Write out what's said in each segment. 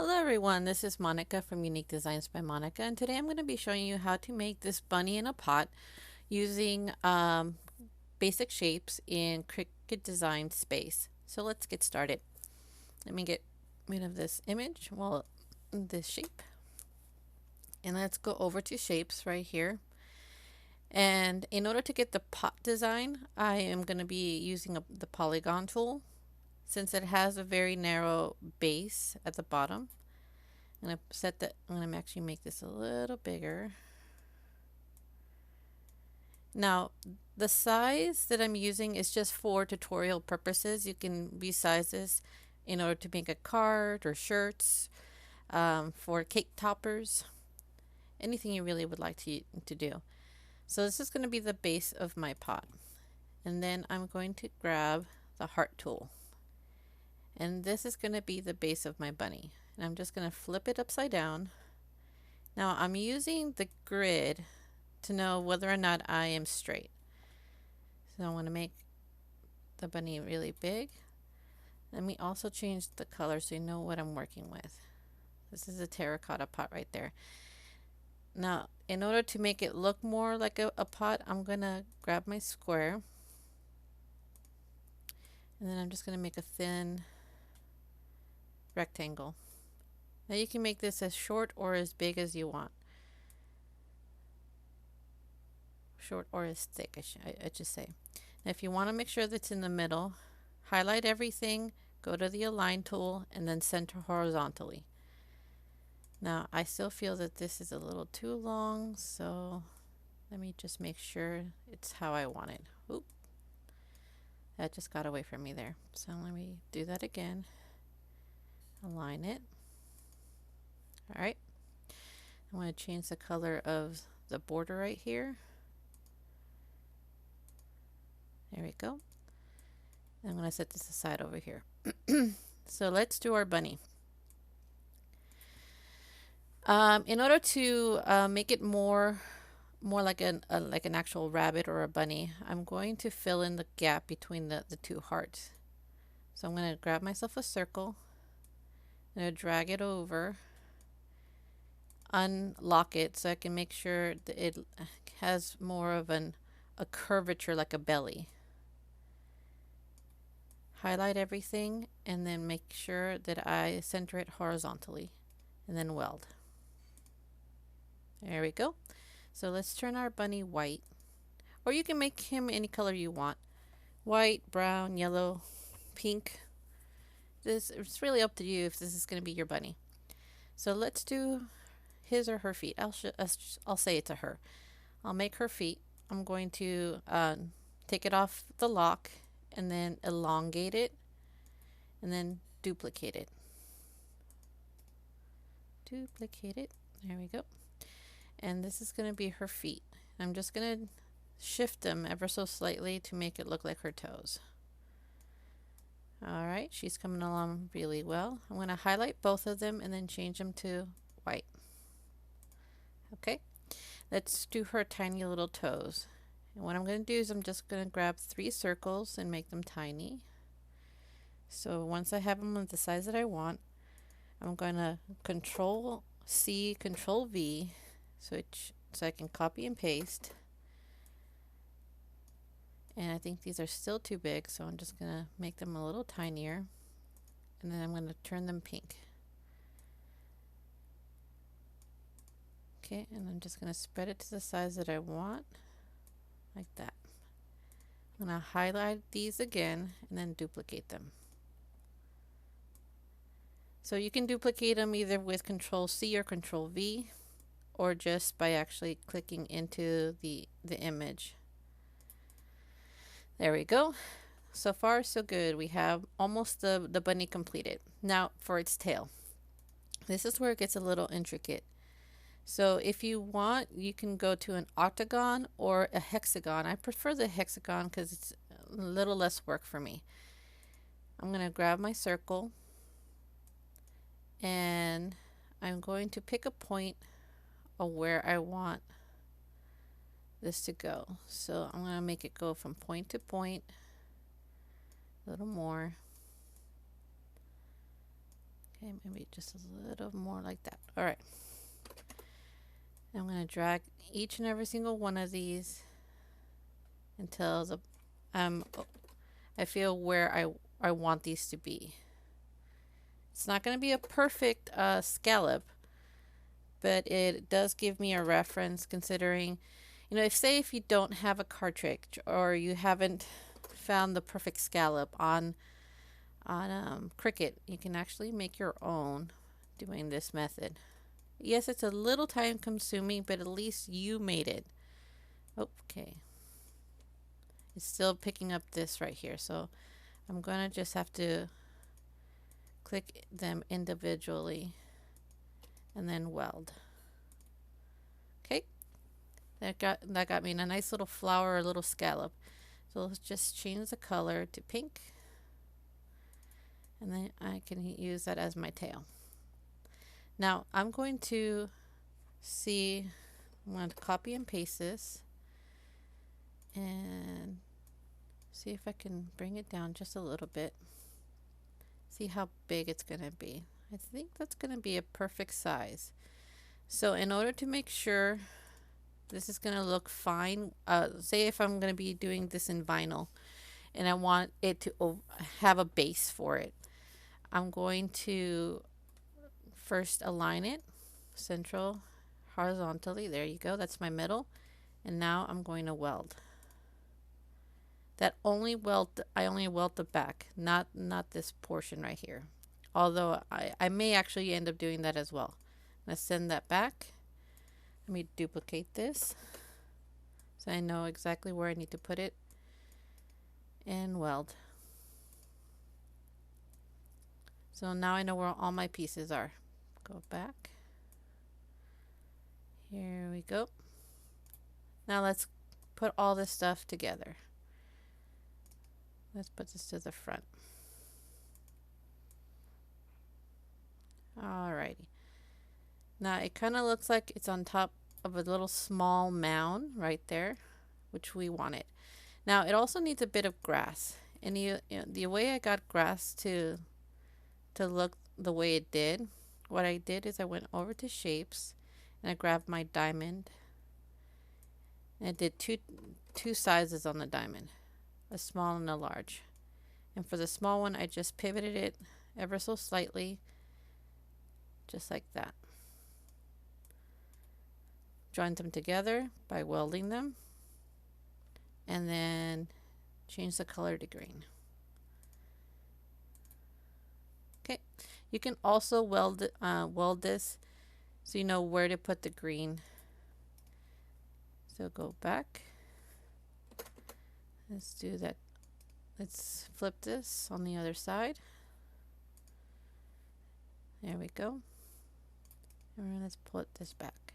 Hello everyone, this is Monica from Unique Designs by Monica, and today I'm going to be showing you how to make this bunny in a pot using basic shapes in Cricut Design Space. So let's get started. Let me get rid of this image, this shape, and let's go over to shapes right here. And in order to get the pot design, I am going to be using the polygon tool since it has a very narrow base at the bottom. I'm going to I'm going to actually make this a little bigger. Now, the size that I'm using is just for tutorial purposes. You can resize this in order to make a card or shirts, for cake toppers, anything you really would like to do. So this is going to be the base of my pot. And then I'm going to grab the heart tool. And this is going to be the base of my bunny. And I'm just going to flip it upside down. Now I'm using the grid to know whether or not I am straight. So I want to make the bunny really big. Let me also change the color so you know what I'm working with. This is a terracotta pot right there. Now, in order to make it look more like a pot, I'm going to grab my square. And then I'm just going to make a thin rectangle. Now you can make this as short or as big as you want. Short or as thick, I should say. Now if you want to make sure that's in the middle, highlight everything, go to the align tool, and then center horizontally. Now I still feel that this is a little too long, so let me just make sure it's how I want it. Oop, that just got away from me there. So let me do that again. Align it. All right. I want to change the color of the border right here. There we go. I'm going to set this aside over here. So let's do our bunny. In order to make it more like an actual rabbit or a bunny, I'm going to fill in the gap between the two hearts. So I'm going to grab myself a circle. I'm going to drag it over, unlock it so I can make sure that it has more of a curvature like a belly. Highlight everything and then make sure that I center it horizontally and then weld. There we go. So let's turn our bunny white, or you can make him any color you want. White, brown, yellow, pink. It's really up to you if this is going to be your bunny. So let's do his or her feet. I'll say it's a her. I'll make her feet. I'm going to take it off the lock and then elongate it and then duplicate it. Duplicate it. There we go. And this is going to be her feet. I'm just going to shift them ever so slightly to make it look like her toes. Alright, she's coming along really well. I'm going to highlight both of them and then change them to white. Okay, let's do her tiny little toes. And what I'm going to do is I'm just going to grab 3 circles and make them tiny. So once I have them the size that I want, I'm going to Control C, Control V, so I can copy and paste. And I think these are still too big, so I'm just going to make them a little tinier. And then I'm going to turn them pink. Okay, and I'm just going to spread it to the size that I want, like that. I'm going to highlight these again and then duplicate them. So you can duplicate them either with Control C or Control V, or just by actually clicking into the image. There we go. So far so good. We have almost the bunny completed. Now for its tail. This is where it gets a little intricate. So if you want, you can go to an octagon or a hexagon. I prefer the hexagon because it's a little less work for me. I'm going to grab my circle and I'm going to pick a point of where I want this to go. So I'm going to make it go from point to point, a little more. Okay, maybe just a little more like that. All right. I'm going to drag each and every single one of these until um, I feel where I want these to be. It's not going to be a perfect scallop, but it does give me a reference considering, if you don't have a cartridge or you haven't found the perfect scallop on Cricut, you can actually make your own doing this method. Yes, it's a little time consuming, but at least you made it. Okay. It's still picking up this right here, so I'm going to just have to click them individually and then weld. Okay. That got me in a nice little flower or little scallop. So let's just change the color to pink. And then I can use that as my tail. Now I'm going to copy and paste this and see if I can bring it down just a little bit. See how big it's going to be. I think that's going to be a perfect size. So in order to make sure this is going to look fine, say if I'm going to be doing this in vinyl and I want it to have a base for it, I'm going to first align it central horizontally. There you go. That's my middle. And now I'm going to weld. I only weld the back, not this portion right here. Although I may actually end up doing that as well. I'm going to send that back. Let me duplicate this so I know exactly where I need to put it and weld. So now I know where all my pieces are. Go back. Here we go. Now let's put all this stuff together. Let's put this to the front. Alrighty. Now it kind of looks like it's on top of a little small mound right there, which we wanted. Now it also needs a bit of grass. And the way I got grass to look the way it did, what I did is I went over to shapes and I grabbed my diamond and I did two sizes on the diamond, a small and a large. And for the small one I just pivoted it ever so slightly, just like that. Joined them together by welding them and then change the color to green. Okay, you can also weld this so you know where to put the green. So go back. Let's do that. Let's flip this on the other side. There we go. And let's put this back.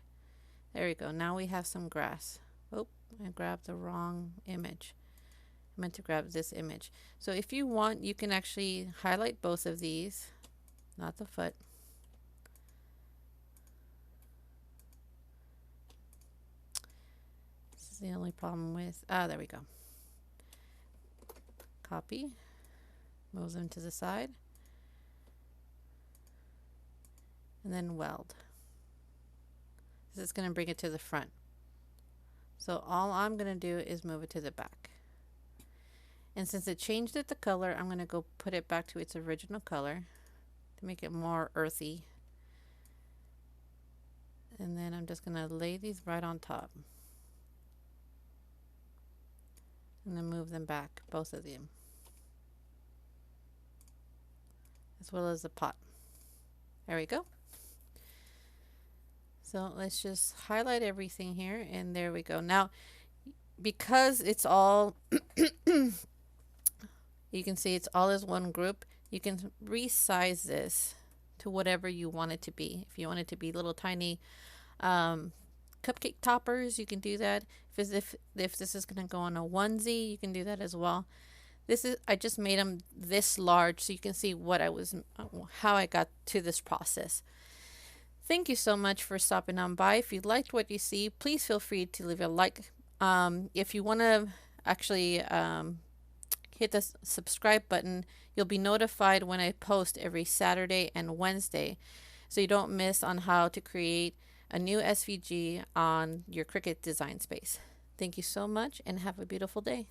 There we go. Now we have some grass. Oh, I grabbed the wrong image. I meant to grab this image. So if you want, you can actually highlight both of these, not the foot. This is the only problem with, there we go. Copy, move them to the side, and then weld. This is going to bring it to the front. So all I'm going to do is move it to the back. And since it changed it the color, I'm going to go put it back to its original color to make it more earthy. And then I'm just going to lay these right on top. And then move them back, both of them. As well as the pot. There we go. So let's just highlight everything here, and there we go. Now, because it's all, you can see it's all as one group, you can resize this to whatever you want it to be. If you want it to be little tiny cupcake toppers, you can do that. If this is going to go on a onesie, you can do that as well. I just made them this large so you can see how I got to this process. Thank you so much for stopping on by. If you liked what you see, please feel free to leave a like. If you want to actually hit hit the subscribe button. You'll be notified when I post every Saturday and Wednesday, so you don't miss on how to create a new SVG on your Cricut design space. Thank you so much and have a beautiful day.